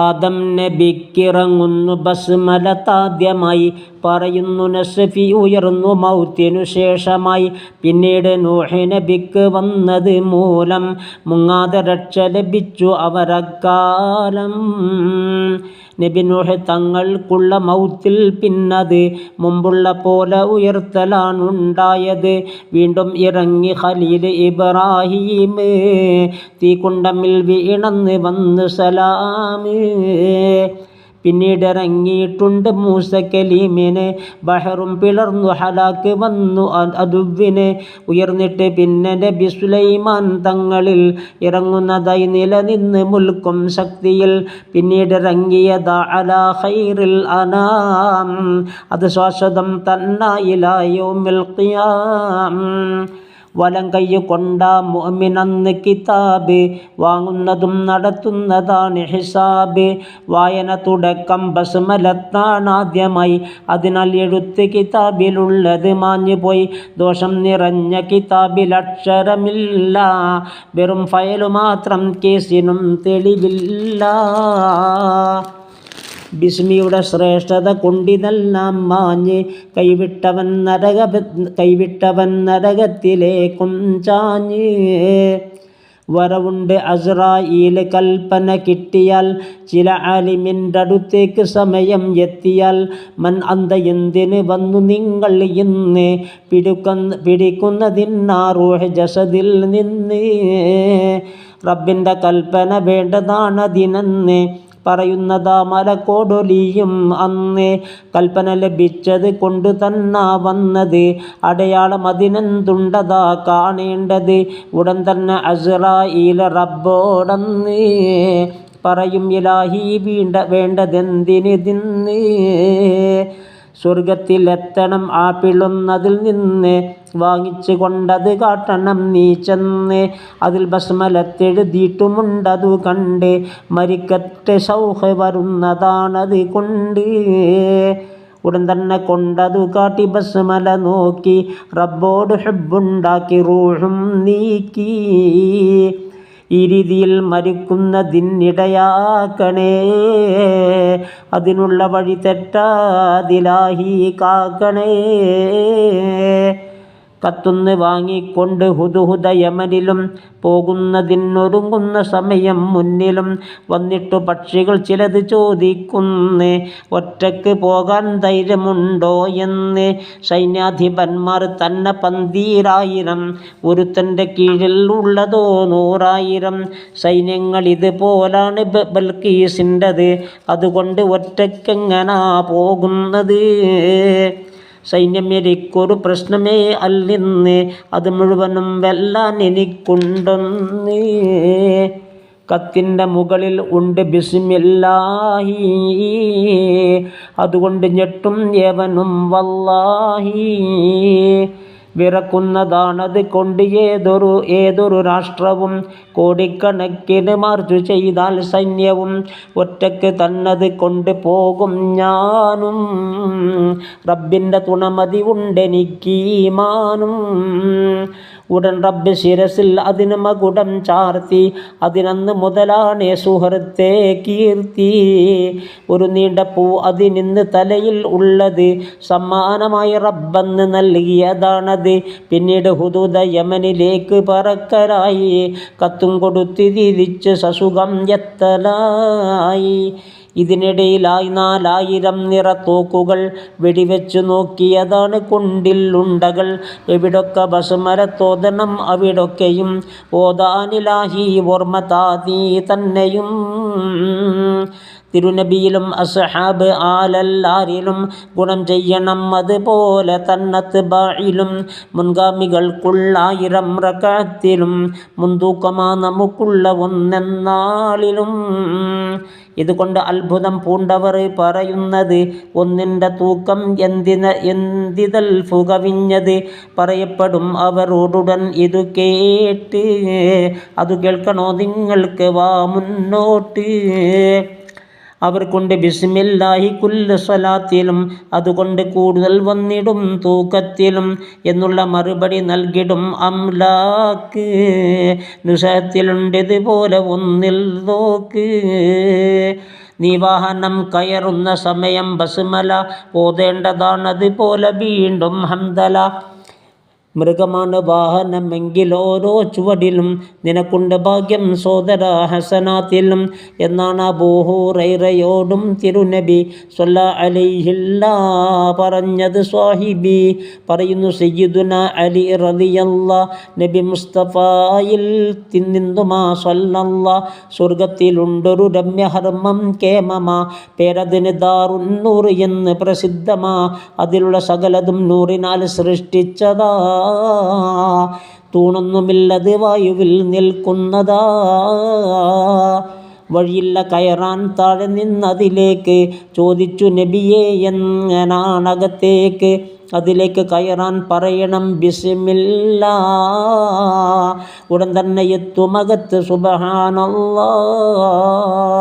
ആദം നബിക്കിറങ്ങുന്നു ബസ്മല താദ്യമായി, പറയുന്നു നസ്ഫി ഉയർന്നു മൗത്തിനു ശേഷമായി. പിന്നീട് നൂഹ് നബിക്ക് വന്നത് മൂലം മുങ്ങാതെ രക്ഷ ലഭിച്ചു അവരക്കാലം. നബി നൂഹ് തങ്ങൾക്കുള്ള മൗത്തിൽ പിന്നത് മുമ്പുള്ള പോലെ ഉയർത്തലാണുണ്ടായത്. വീണ്ടും ഇറങ്ങി ഖലീൽ ഇബ്രാഹീം, തീക്കുണ്ടമിൽ വീണന്ന് വന്നു സലാം. പിന്നീട് ഇറങ്ങിയിട്ടുണ്ട് മൂസ കലീമിന്, ബഹറും പിളർന്നു ഹലാക്ക് വന്നു അദുവിന്. ഉയർന്നിട്ട് പിന്നെ നബി സുലൈമാൻ തങ്ങളിൽ ഇറങ്ങുന്നതായി നിലനിന്ന് മുൽക്കും ശക്തിയിൽ. പിന്നീട് ഇറങ്ങിയതാ അലാ ഖൈറിൽ അനാം, അത് ശാശ്വതം തന്ന ഇലാ യൗമിൽ ഖിയാം. വലം കയ്യ് കൊണ്ട മുഅ്മിനന്ന് കിതാബ്, വാങ്ങുന്നതും നടത്തുന്നതാണ് ഹിസാബ്. വായന തുടക്കം ബസ്മലത്താണാദ്യമായി, അതിനാൽ എഴുത്ത് കിതാബിലുള്ളത് മാഞ്ഞു പോയി. ദോഷം നിറഞ്ഞ കിതാബിൽ അക്ഷരമില്ല, വെറും ഫയലു മാത്രം, കേസിനും തെളിവില്ല. ബിസ്മിയുടെ ശ്രേഷ്ഠത കൊണ്ടിതെല്ലാം മാഞ്ഞ്, കൈവിട്ടവൻ നരകത്തിലേക്കും ചാഞ്ഞ്. വരവുണ്ട് അസ്രായീൽ, കൽപ്പന കിട്ടിയാൽ, ചില ആലിമിൻ്റെ അടുത്തേക്ക് സമയം എത്തിയാൽ. മൻ അന്ത, എന്തിന് വന്നു നിങ്ങൾ ഇന്ന്, പിടിക്കുന്നതിന്നാ റൂഹ് ജസദിൽ നിന്ന്. റബ്ബിൻ്റെ കൽപ്പന വേണ്ടതാണതിനെന്ന് പറയുന്നതാ മലക്കോടൊലിയും അന്ന്. കൽപ്പന ലഭിച്ചത് കൊണ്ടു തന്നാ വന്നത്, അടയാളം അതിനെന്തുണ്ടതാ കാണേണ്ടത്. ഉടൻ തന്നെ അസ്രായീൽ റബ്ബോടന്ന് പറയും, ഇലാഹി വേണ്ടതെന്തിനിതിന്ന്. സ്വർഗത്തിലെത്തണം ആപ്പിളുന്നതിൽ നിന്ന്, വാങ്ങിച്ചു കൊണ്ടത് കാട്ടണം നീ ചെന്ന്. അതിൽ ബസ്മലത്തെഴുതിയിട്ടുമുണ്ടതു കണ്ട്, മരിക്കട്ടെ ശൗഖ് വരുന്നതാണത് കൊണ്ട്. ഉടൻ തന്നെ കൊണ്ടതു കാട്ടി ബസ്മല നോക്കി, റബ്ബോട് ഹുബ്ബുണ്ടാക്കി റൂഹും നീക്കി. ഈ രീതിയിൽ മരിക്കുന്നതിനിടയാക്കണേ, അതിനുള്ള വഴി തെറ്റാതിലാഹി കാക്കണേ. കത്തുന്ന് വാങ്ങിക്കൊണ്ട് ഹുദ്ഹുദ യമനിലും, പോകുന്നതിനൊരുങ്ങുന്ന സമയം മുന്നിലും. വന്നിട്ടു പക്ഷികൾ ചിലത് ചോദിക്കുന്ന്, ഒറ്റയ്ക്ക് പോകാൻ ധൈര്യമുണ്ടോ എന്ന്. സൈന്യാധിപന്മാർ തന്നെ 12000, ഒരുത്തൻ്റെ കീഴിൽ ഉള്ളതോ 100,000. സൈന്യങ്ങൾ ഇതുപോലാണ് ബൽക്കീസിൻ്റെത്, അതുകൊണ്ട് ഒറ്റയ്ക്കെങ്ങനാ പോകുന്നത്. സൈന്യം എനിക്കൊരു പ്രശ്നമേ അല്ലിന്ന്, അത് മുഴുവനും വെല്ലാൻ എനിക്കുണ്ടൊന്ന്. കത്തിൻ്റെ മുകളിൽ ഉണ്ട് ബിസ്മില്ലാഹി, അതുകൊണ്ട് ഞെട്ടും ഏവനും വല്ലാഹി. വിറക്കുന്നതാണത് കൊണ്ട് ഏതൊരു രാഷ്ട്രവും, കോടിക്കണക്കിന് മാർച്ചു ചെയ്താൽ സൈന്യവും. ഒറ്റയ്ക്ക് തന്നത് കൊണ്ട് പോകും ഞാനും, റബ്ബിൻ്റെ തുണമതി ഉണ്ടെനിക്കീമാനും. ഉടൻ റബ്ബ് ശിരസിൽ അതിന് മകുടം ചാർത്തി, അതിനന്ന് മുതലാണ് സുഹൃത്തെ കീർത്തി. ഒരു നീണ്ട പൂ അതിനിന്ന് തലയിൽ ഉള്ളത്, സമ്മാനമായി റബ്ബന്ന് നൽകിയതാണത്. പിന്നീട് ഹുദൂദ യമനിലേക്ക് പറക്കലായി, കത്തും കൊടുത്ത് തിരിച്ച് സസുഖം എത്തലായി. ഇതിനിടയിലായി 4000 നിറത്തോക്കുകൾ വെടിവെച്ചു നോക്കിയതാണ് കൊണ്ടില്ലുണ്ടകൾ. എവിടൊക്കെ ബസ്മലത്തോദനം അവിടൊക്കെയും ഓതാനിലാഹി ഓർമ്മ താതീ തന്നെയും. തിരുനബിയിലും അസ്ഹാബ് ആലെല്ലാരിലും ഗുണം ചെയ്യണം, അതുപോലെ തന്നത്ത് ബായിലും. മുൻഗാമികൾക്കുള്ള 1000 റകഅത്തിലും, മുൻതൂക്കമാ നമുക്കുള്ള 1 ഇതുകൊണ്ട് അത്ഭുതം പൂണ്ടവർ പറയുന്നത്, ഒന്നിൻ്റെ തൂക്കം എന്തിതൽ ഫുകവിഞ്ഞത്. പറയപ്പെടും അവരോടുടൻ ഇതു കേട്ട്, അതു കേൾക്കണോ നിങ്ങൾക്ക്, വാ മുന്നോട്ട്. അവർക്കുണ്ട് ബിസ്മില്ലാഹി കുല്ല സ്വലാത്തിലും, അതുകൊണ്ട് കൂടുതൽ വന്നിടും തൂക്കത്തിലും എന്നുള്ള മറുപടി നൽകിടും അംലാക്ക്. നിഷത്തിലുണ്ടിതുപോലെ ഒന്നിൽ നോക്ക്. നീ വാഹനം കയറുന്ന സമയം ബസ്മല ഓതേണ്ടതാണതുപോലെ വീണ്ടും ഹംദല. മൃഗമാണ് വാഹനമെങ്കിൽ ഓരോ ചുവടിലും നിനക്കുണ്ട് ഭാഗ്യം സോദര ഹസനാത്തിലും എന്നാണ് അബൂ ഹുറൈറയോടും തിരുനബി സ്വല്ലല്ലാഹു അലൈഹില്ല പറഞ്ഞത്. സ്വാഹിബി പറയുന്നു, സയ്യിദുന അലി റളിയല്ലാഹു നബി മുസ്തഫയിൽ തിന്നിന്തുമാ സ്വല്ലല്ലാഹു. സ്വർഗത്തിലുണ്ടൊരു രമ്യഹർമ്മം കേമമാ, പേരതിന് ദാറുന്നൂർ എന്ന് പ്രസിദ്ധമാ. അതിലുള്ള സകലതും നൂറിനാൽ സൃഷ്ടിച്ചതാ. തൂണൊന്നുമില്ലത് വായുവിൽ നിൽക്കുന്നതാ. വഴിയില്ല കയറാൻ താഴെ നിന്നതിലേക്ക്. ചോദിച്ചു നബിയെ എങ്ങനാണകത്തേക്ക്? അതിലേക്ക് കയറാൻ പറയണം ബിസ്മില്ലാ. ഉടൻ തന്നെ എത്തുമകത്ത്. സുബ്ഹാനല്ലാഹ്.